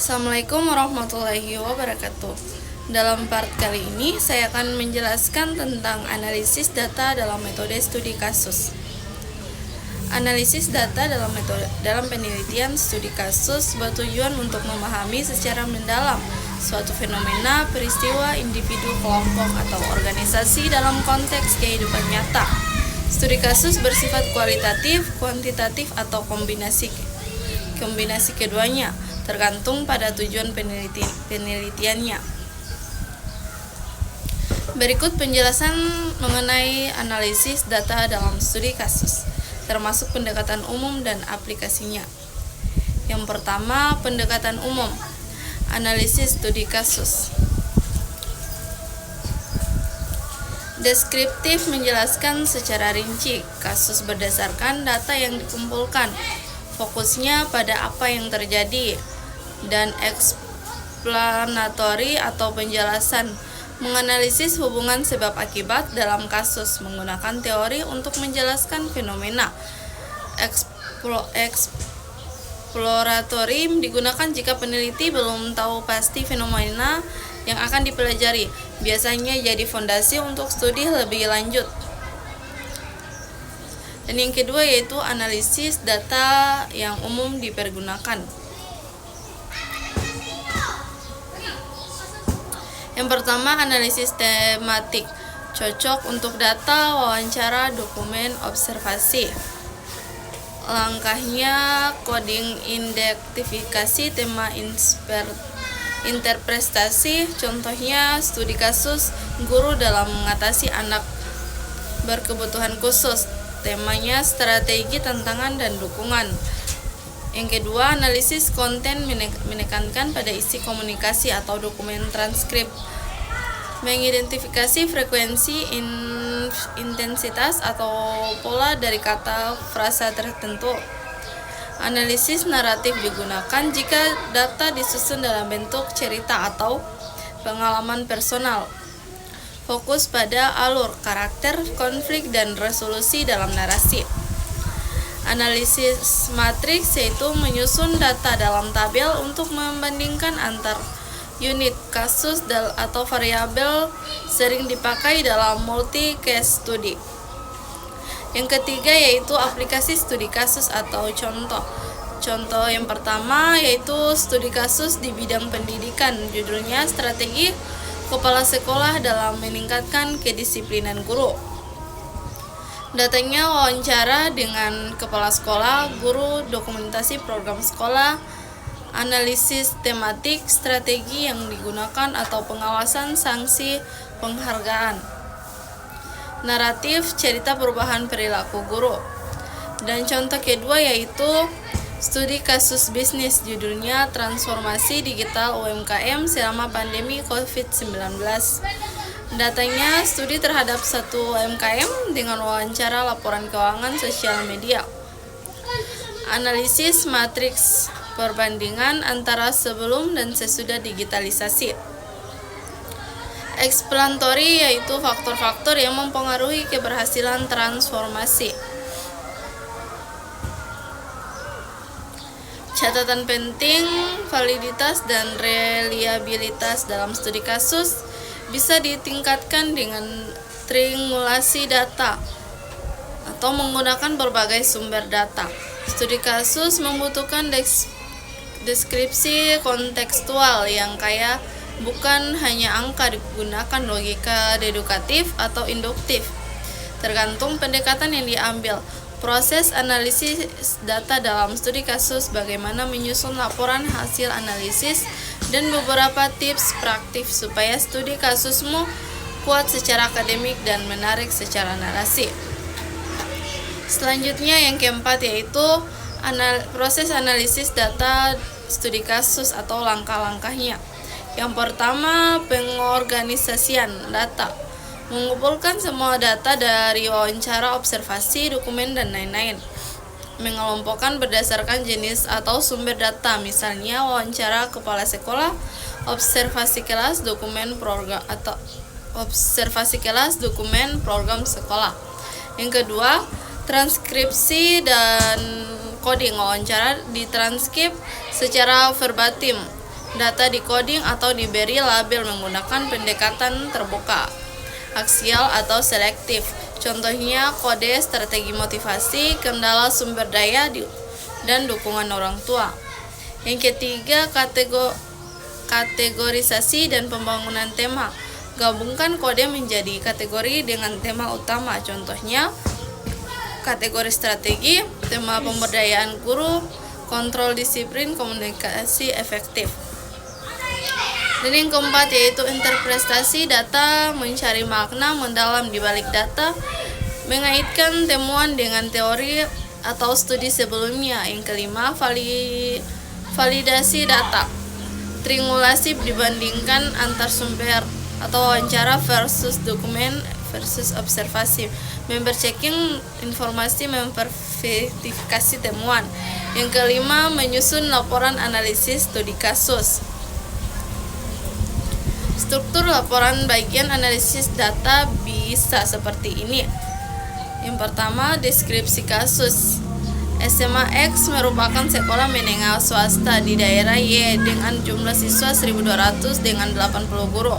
Assalamualaikum warahmatullahi wabarakatuh. Dalam part kali ini saya akan menjelaskan tentang analisis data dalam metode studi kasus. Analisis data dalam penelitian studi kasus bertujuan untuk memahami secara mendalam suatu fenomena, peristiwa, individu, kelompok, atau organisasi dalam konteks kehidupan nyata. Studi kasus bersifat kualitatif, kuantitatif, atau kombinasi keduanya, tergantung pada tujuan penelitiannya. Berikut penjelasan mengenai analisis data dalam studi kasus, termasuk pendekatan umum dan aplikasinya. Yang pertama, pendekatan umum. Analisis studi kasus. Deskriptif menjelaskan secara rinci kasus berdasarkan data yang dikumpulkan, fokusnya pada apa yang terjadi, dan eksplanatori atau penjelasan menganalisis hubungan sebab akibat dalam kasus menggunakan teori untuk menjelaskan fenomena. Eksploratori digunakan jika peneliti belum tahu pasti fenomena yang akan dipelajari, biasanya jadi fondasi untuk studi lebih lanjut. Dan yang kedua yaitu analisis data yang umum dipergunakan. Yang pertama, analisis tematik, cocok untuk data, wawancara, dokumen, observasi. Langkahnya coding, identifikasi tema, interpretasi. Contohnya studi kasus guru dalam mengatasi anak berkebutuhan khusus. Temanya strategi, tantangan, dan dukungan. Yang kedua, analisis konten menekankan pada isi komunikasi atau dokumen transkrip. Mengidentifikasi frekuensi, intensitas, atau pola dari kata frasa tertentu. Analisis naratif digunakan jika data disusun dalam bentuk cerita atau pengalaman personal. Fokus pada alur, karakter, konflik, dan resolusi dalam narasi. Analisis matriks yaitu menyusun data dalam tabel untuk membandingkan antar unit kasus atau variabel, sering dipakai dalam multi-case study. Yang ketiga yaitu aplikasi studi kasus atau contoh. Contoh yang pertama yaitu studi kasus di bidang pendidikan, judulnya Strategi Kepala Sekolah dalam Meningkatkan Kedisiplinan Guru. Datanya wawancara dengan kepala sekolah, guru, dokumentasi program sekolah, analisis tematik, strategi yang digunakan atau pengawasan, sanksi, penghargaan. Naratif, cerita perubahan perilaku guru. Dan contoh kedua yaitu studi kasus bisnis, judulnya Transformasi Digital UMKM selama pandemi COVID-19. Datanya studi terhadap satu UMKM dengan wawancara, laporan keuangan, sosial media. Analisis matriks, perbandingan antara sebelum dan sesudah digitalisasi. Eksplantori yaitu faktor-faktor yang mempengaruhi keberhasilan transformasi. Catatan penting, validitas dan reliabilitas dalam studi kasus bisa ditingkatkan dengan triangulasi data atau menggunakan berbagai sumber data. Studi kasus membutuhkan deskripsi kontekstual yang kaya, bukan hanya angka, digunakan logika deduktif atau induktif, tergantung pendekatan yang diambil. Proses analisis data dalam studi kasus, bagaimana menyusun laporan hasil analisis, dan beberapa tips praktik supaya studi kasusmu kuat secara akademik dan menarik secara narasi. Selanjutnya yang keempat yaitu proses analisis data studi kasus atau langkah-langkahnya. Yang pertama, pengorganisasian data. Mengumpulkan semua data dari wawancara, observasi, dokumen, dan lain-lain. Mengelompokkan berdasarkan jenis atau sumber data, misalnya wawancara kepala sekolah, observasi kelas, dokumen program sekolah. Yang kedua, transkripsi dan coding. Wawancara ditranskrip secara verbatim Data di-coding atau diberi label menggunakan pendekatan terbuka, aksial atau selektif. Contohnya kode, strategi motivasi, kendala sumber daya, dan dukungan orang tua. Yang ketiga, kategorisasi dan pembangunan tema. Gabungkan kode menjadi kategori dengan tema utama. Contohnya kategori strategi, tema pemberdayaan guru, kontrol disiplin, komunikasi efektif. Dan yang keempat yaitu interpretasi data, mencari makna mendalam di balik data, mengaitkan temuan dengan teori atau studi sebelumnya. Yang kelima, validasi data, triangulasi dibandingkan antar sumber atau wawancara versus dokumen versus observasi, member checking informasi, memverifikasi temuan. Yang kelima, menyusun laporan analisis studi kasus. Struktur laporan bagian analisis data bisa seperti ini. Yang pertama, deskripsi kasus. SMA X merupakan sekolah menengah swasta di daerah Y dengan jumlah siswa 1.200 dengan 80 guru.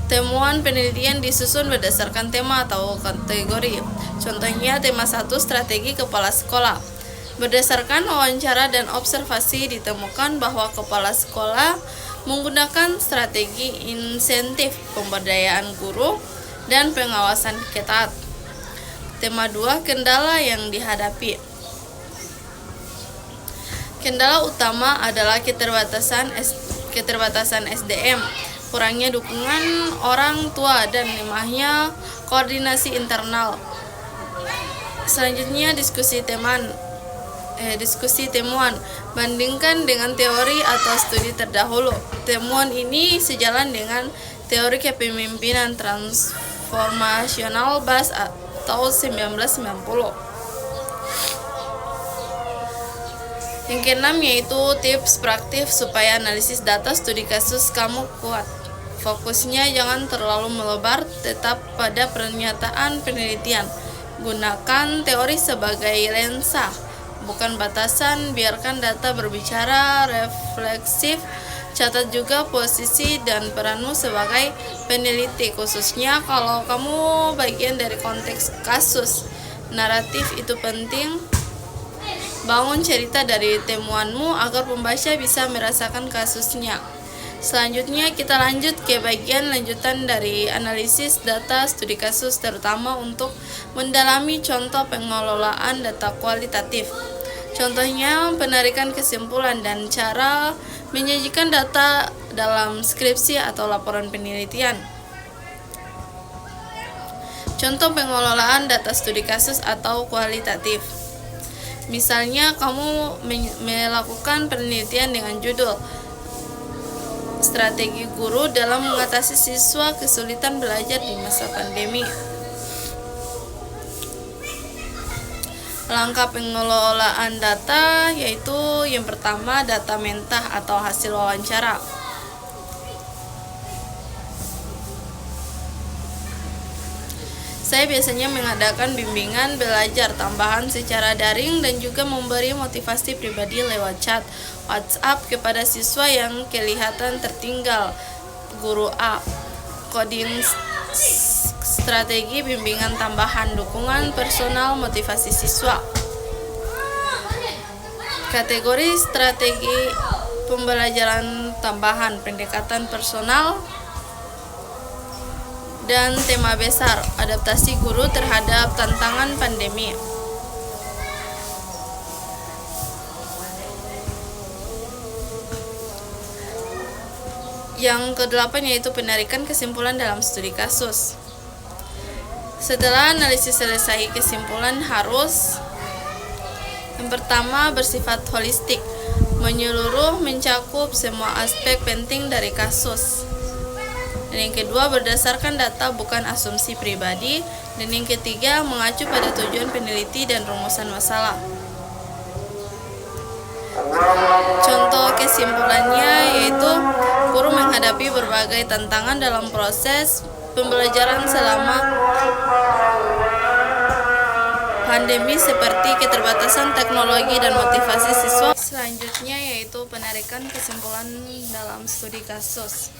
Temuan penelitian disusun berdasarkan tema atau kategori. Contohnya tema 1, strategi kepala sekolah. Berdasarkan wawancara dan observasi ditemukan bahwa kepala sekolah menggunakan strategi insentif, pemberdayaan guru, dan pengawasan ketat. Tema 2, kendala yang dihadapi. Kendala utama adalah keterbatasan SDM, kurangnya dukungan orang tua, dan lemahnya koordinasi internal. Selanjutnya diskusi temuan, bandingkan dengan teori atau studi terdahulu. Temuan ini sejalan dengan teori kepemimpinan transformasional BAS atau 1990. Yang keenam yaitu tips praktis supaya analisis data studi kasus kamu kuat. Fokusnya jangan terlalu melebar, tetap pada pernyataan penelitian. Gunakan teori sebagai lensa, bukan batasan. Biarkan data berbicara, refleksif. Catat juga posisi dan peranmu sebagai peneliti, khususnya kalau kamu bagian dari konteks kasus. Naratif itu penting. Bangun cerita dari temuanmu agar pembaca bisa merasakan kasusnya. Selanjutnya kita lanjut ke bagian lanjutan dari analisis data studi kasus, terutama untuk mendalami contoh pengelolaan data kualitatif. Contohnya penarikan kesimpulan dan cara menyajikan data dalam skripsi atau laporan penelitian. Contoh pengelolaan data studi kasus atau kualitatif. Misalnya kamu melakukan penelitian dengan judul Strategi Guru dalam Mengatasi Siswa Kesulitan Belajar di Masa Pandemi. Langkah pengelolaan data yaitu yang pertama, data mentah atau hasil wawancara. Saya biasanya mengadakan bimbingan belajar tambahan secara daring dan juga memberi motivasi pribadi lewat chat WhatsApp kepada siswa yang kelihatan tertinggal. Guru A, coding strategi bimbingan tambahan, dukungan personal, motivasi siswa. Kategori strategi pembelajaran tambahan, pendekatan personal, dan tema besar, adaptasi guru terhadap tantangan pandemi. Yang kedelapan yaitu penarikan kesimpulan dalam studi kasus. Setelah analisis selesai, kesimpulan harus yang pertama bersifat holistik, menyeluruh, mencakup semua aspek penting dari kasus. Dan yang kedua, berdasarkan data bukan asumsi pribadi. Dan yang ketiga, mengacu pada tujuan peneliti dan rumusan masalah. Contoh kesimpulannya yaitu guru menghadapi berbagai tantangan dalam proses pembelajaran selama pandemi seperti keterbatasan teknologi dan motivasi siswa. Selanjutnya yaitu penarikan kesimpulan dalam studi kasus.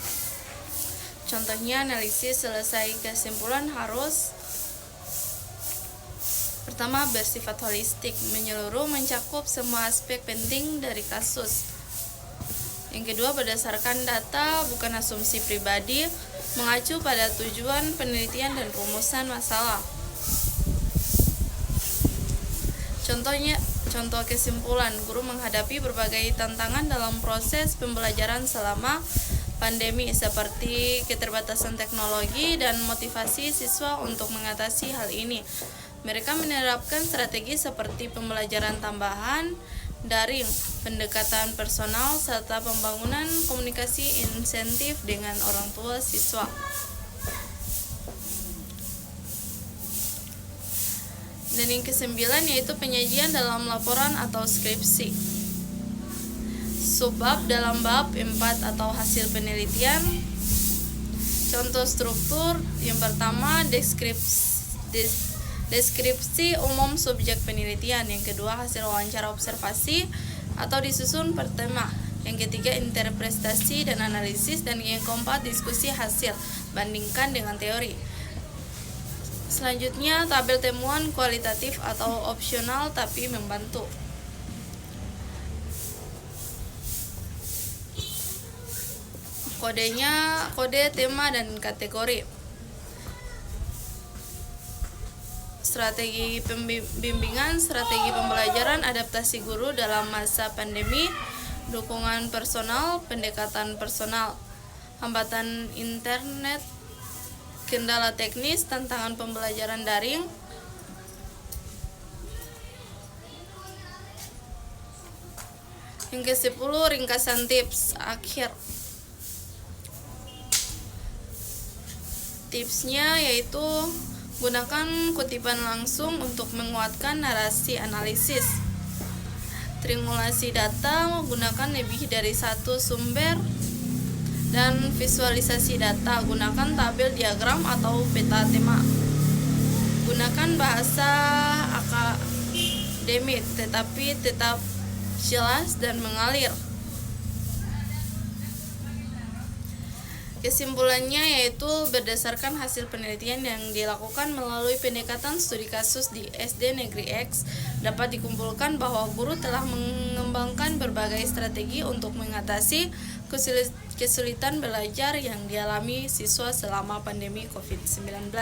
Contohnya analisis selesai kesimpulan harus pertama bersifat holistik, menyeluruh, mencakup semua aspek penting dari kasus. Yang kedua berdasarkan data bukan asumsi pribadi, mengacu pada tujuan penelitian dan rumusan masalah. Contoh kesimpulan, guru menghadapi berbagai tantangan dalam proses pembelajaran selama pandemi seperti keterbatasan teknologi dan motivasi siswa untuk mengatasi hal ini. Mereka menerapkan strategi seperti pembelajaran tambahan, daring, pendekatan personal, serta pembangunan komunikasi insentif dengan orang tua siswa. Dan yang kesembilan yaitu penyajian dalam laporan atau skripsi. Subbab dalam bab 4 atau hasil penelitian. Contoh struktur yang pertama deskripsi umum subjek penelitian, yang kedua hasil wawancara observasi atau disusun per tema, yang ketiga interpretasi dan analisis, dan yang keempat diskusi hasil bandingkan dengan teori. Selanjutnya tabel temuan kualitatif atau opsional tapi membantu. Kodenya kode, tema, dan kategori. Strategi pembimbingan, strategi pembelajaran, adaptasi guru dalam masa pandemi, dukungan personal, pendekatan personal, hambatan internet, kendala teknis, tantangan pembelajaran daring. Yang ke-10 ringkasan tips akhir. Tipsnya yaitu gunakan kutipan langsung untuk menguatkan narasi analisis. Triangulasi data, gunakan lebih dari satu sumber. Dan visualisasi data, gunakan tabel diagram atau peta tema. Gunakan bahasa akademik tetapi tetap jelas dan mengalir. Kesimpulannya yaitu berdasarkan hasil penelitian yang dilakukan melalui pendekatan studi kasus di SD Negeri X, dapat dikumpulkan bahwa guru telah mengembangkan berbagai strategi untuk mengatasi kesulitan belajar yang dialami siswa selama pandemi COVID-19.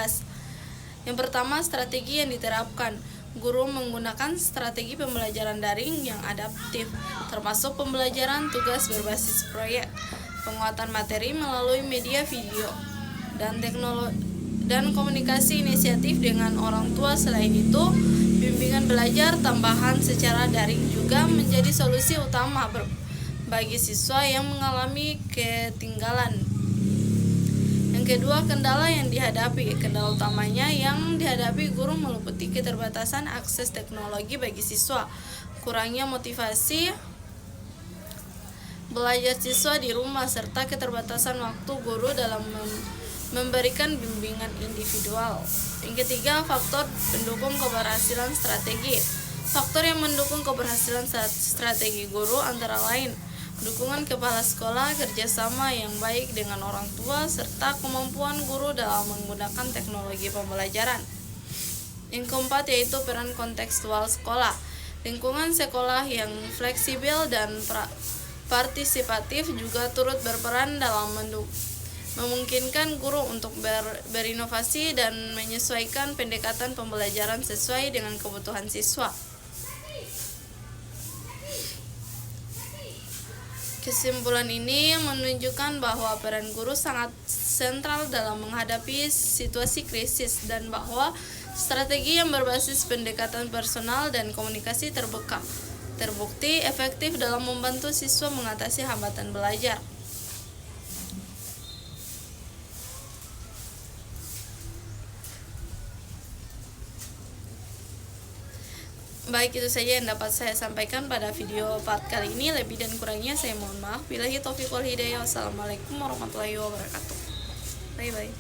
Yang pertama, strategi yang diterapkan. Guru menggunakan strategi pembelajaran daring yang adaptif, termasuk pembelajaran tugas berbasis proyek, penguatan materi melalui media video, dan teknologi dan komunikasi inisiatif dengan orang tua. Selain itu, bimbingan belajar tambahan secara daring juga menjadi solusi utama bagi siswa yang mengalami ketinggalan. Yang kedua, kendala yang dihadapi. Kendala utamanya yang dihadapi guru meliputi keterbatasan akses teknologi bagi siswa, kurangnya motivasi belajar siswa di rumah, serta keterbatasan waktu guru dalam memberikan bimbingan individual. Yang ketiga, faktor pendukung keberhasilan strategi. Faktor yang mendukung keberhasilan strategi guru antara lain dukungan kepala sekolah, kerjasama yang baik dengan orang tua, serta kemampuan guru dalam menggunakan teknologi pembelajaran. Yang keempat yaitu peran kontekstual sekolah. Lingkungan sekolah yang fleksibel dan partisipatif juga turut berperan dalam memungkinkan guru untuk berinovasi dan menyesuaikan pendekatan pembelajaran sesuai dengan kebutuhan siswa. Kesimpulan ini menunjukkan bahwa peran guru sangat sentral dalam menghadapi situasi krisis dan bahwa strategi yang berbasis pendekatan personal dan komunikasi terbukti efektif dalam membantu siswa mengatasi hambatan belajar. Baik, itu saja yang dapat saya sampaikan pada video part kali ini. Lebih dan kurangnya saya mohon maaf. Billahi taufiq wal hidayah. Wassalamualaikum warahmatullahi wabarakatuh. Bye bye.